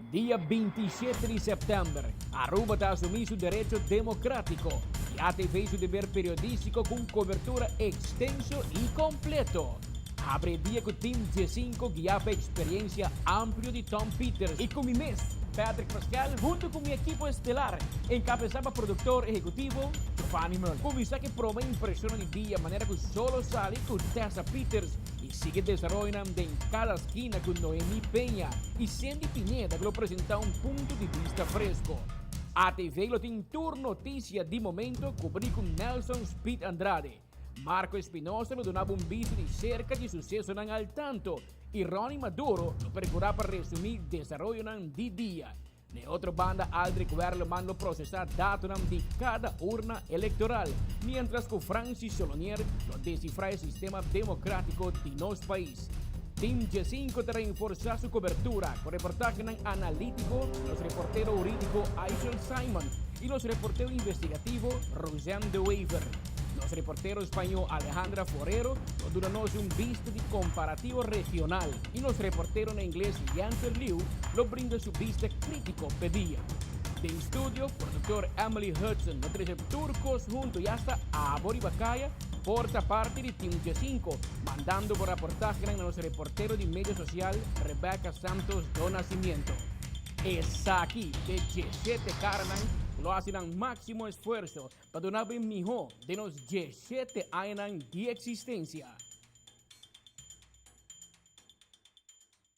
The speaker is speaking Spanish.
Dia 27 de setembro, Aruba está a assumir seu direito democrático e a TV seu dever periodístico com cobertura extenso e completo. Abre dia com o time G5 que já fez experiência ampla de Tom Peters e com mi mes, Patrick Pascal, junto com minha equipe estelar, encabeçava produtor executivo Fanny Merle. Começar que prova impressiona de dia, maneira que solo sale com Tessa Peters e sigue desarrollando em cada esquina com Noemi Penha e Sandy Pineda que lo apresenta um ponto de vista fresco. A TV lo tem tour notícia de momento cobrir com Nelson Speed Andrade. Marco Espinosa lo donava un visto di cerca di successo nan al tanto e Ronnie Maduro lo percurrà per resumir desarrollo nan di dia. Ne otra banda, Aldrich Werleman lo procesa dato nan di cada urna electoral, mientras que Francis Solonier lo descifra el sistema democrático de nos país. Team G5 te reforza su cobertura con reportaje analítico, los reporteros jurídicos Aisel Simon y los reporteros investigativos Roseanne de Weaver. Los reporteros español Alejandra Forero nos duranos un visto de comparativo regional y los reporteros en inglés Jansen Liu lo brinda su vista crítico pedía. De estudio, productor Emily Hudson, los turcos junto y hasta Abori Bacaya, porta parte de Team G5, mandando por reportaje a los reporteros de medio social Rebecca Santos do Nascimento. Es aquí que G7 Carmen lo hacen al máximo esfuerzo para donar el mejor de los G7 años de existencia.